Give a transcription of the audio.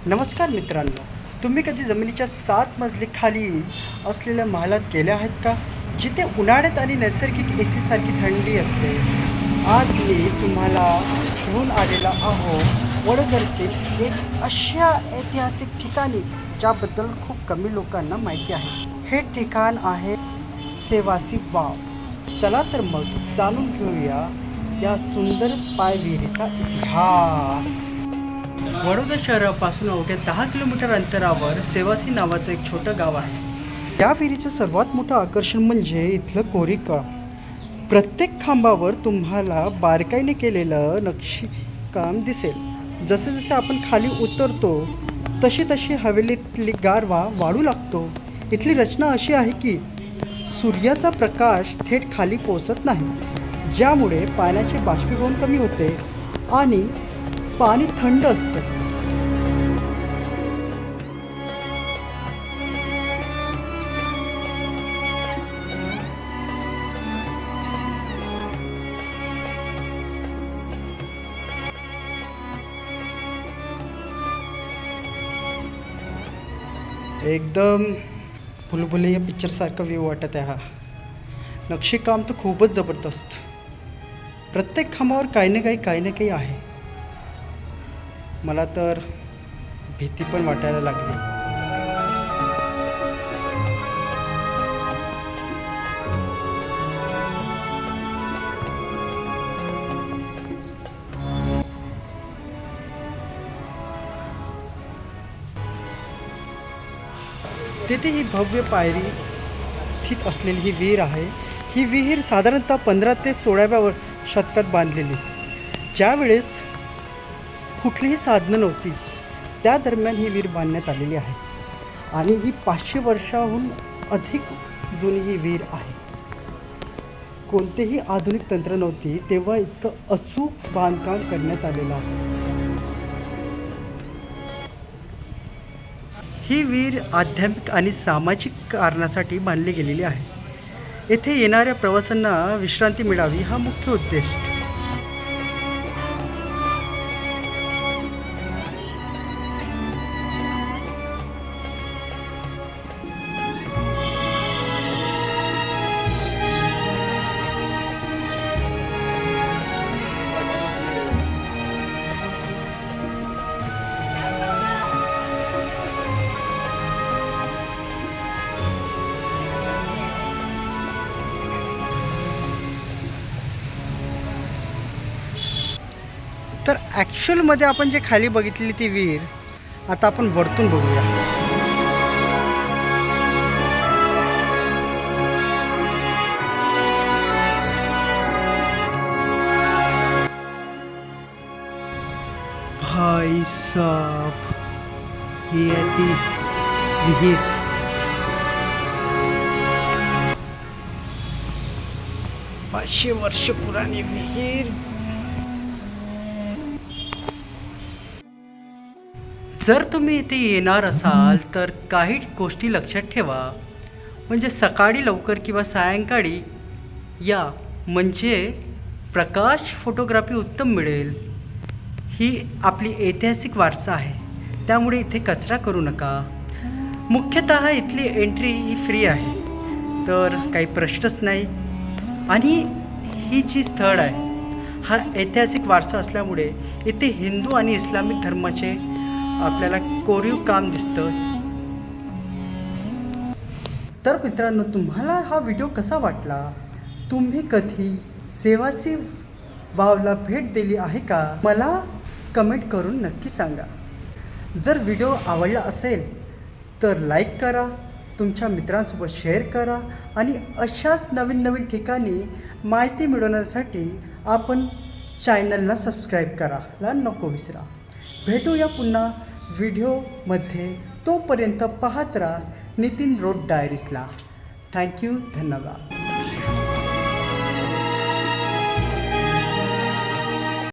नमस्कार मित्रांनो, तुम्ही कधी जमिनीच्या 7 मजली खाली असलेल्या महालात गेले आहेत का? जिथे उन्हाळ्यात आणि नैसर्गिक एसीसारखी थंडी असते. आज मी तुम्हाला घेऊन आलेला आहोत वडोदऱ्यातील एक अशा ऐतिहासिक ठिकाणी ज्याबद्दल खूप कमी लोकांना माहिती आहे. हे ठिकाण आहे सेवासी वाव. चला तर मग जाणून घेऊया या सुंदर पायविहिरीचा इतिहास. वडोदरा शहरापासून अवघ्या 10 किलोमीटर अंतरावर सेवासी नावाचं एक छोटं गाव आहे. या विहिरीचं सर्वात मोठं आकर्षण म्हणजे इथलं कोरीवकाम. प्रत्येक खांबावर तुम्हाला बारकाईने केलेलं नक्षीकाम दिसेल. जसे जसे आपण खाली उतरतो तशी तशी हवेलीतली गारवा वाढू लागतो. इथली रचना अशी आहे की सूर्याचा प्रकाश थेट खाली पोचत नाही, ज्यामुळे पाण्याचे बाष्पीभवन कमी होते आणि पाणी थंड असतं. एकदम भुलभुलैया पिक्चरसारखा व्ह्यू वाटत आहे हा. नक्षीकाम तर खूपच जबरदस्त. प्रत्येक खांबावर काही ना काही आहे. मला तर भीती पण वाटायला लागली. तेथे ही भव्य पायरी स्थित असलेली ही विहीर आहे. ही विहीर साधारणतः 15 ते 16व्या शतकात बांधलेली. ज्यावेळेस कुठलीही साधनं नव्हती, त्या दरम्यान ही विहीर बांधण्यात आलेली आहे आणि ही 500 वर्षाहून अधिक जुनी ही विहीर आहे. कोणतेही आधुनिक तंत्र नव्हती तेव्हा इतकं अचूक बांधकाम करण्यात आलेलं आहे. ही विहीर आध्यात्मिक आणि सामाजिक कारणासाठी बांधली गेलेली आहे. येथे येणाऱ्या प्रवाशांना विश्रांती मिळावी हा मुख्य उद्देश. तर ॲक्च्युअलमध्ये आपण जे खाली बघितलेली ती विहीर आता आपण वरतून बघूया. भाई साहब, ही आहे ती विहीर. 500 वर्ष पुराणी विहीर. जर तुम्ही इथे येणार असाल तर काही गोष्टी लक्षात ठेवा. म्हणजे सकाळी लवकर किंवा सायंकाळी या, म्हणजे प्रकाश फोटोग्राफी उत्तम मिळेल. ही आपली ऐतिहासिक वारसा आहे, त्यामुळे इथे कचरा करू नका. मुख्यतः इथली एंट्री ही फ्री आहे, तर काही प्रश्नच नाही. आणि ही जी स्थळ आहे हा ऐतिहासिक वारसा असल्यामुळे इथे हिंदू आणि इस्लामिक धर्माचे आपल्याला कोरीव काम दिसतं. तर मित्रांनो, तुम्हाला हा व्हिडिओ कसा वाटला? तुम्ही कधी सेवासी वावला भेट दिली आहे का? मला कमेंट करून नक्की सांगा. जर व्हिडिओ आवडला असेल तर लाईक करा, तुमच्या मित्रांसोबत शेअर करा आणि अशाच नवीन ठिकाणी माहिती मिळवण्यासाठी आपण चॅनलला सबस्क्राईब करायला नको विसरा. भेटूया पुन्हा व्हिडिओमध्ये. तोपर्यंत पाहत राहा नितीन रोड डायरीजला. थँक्यू, धन्यवाद.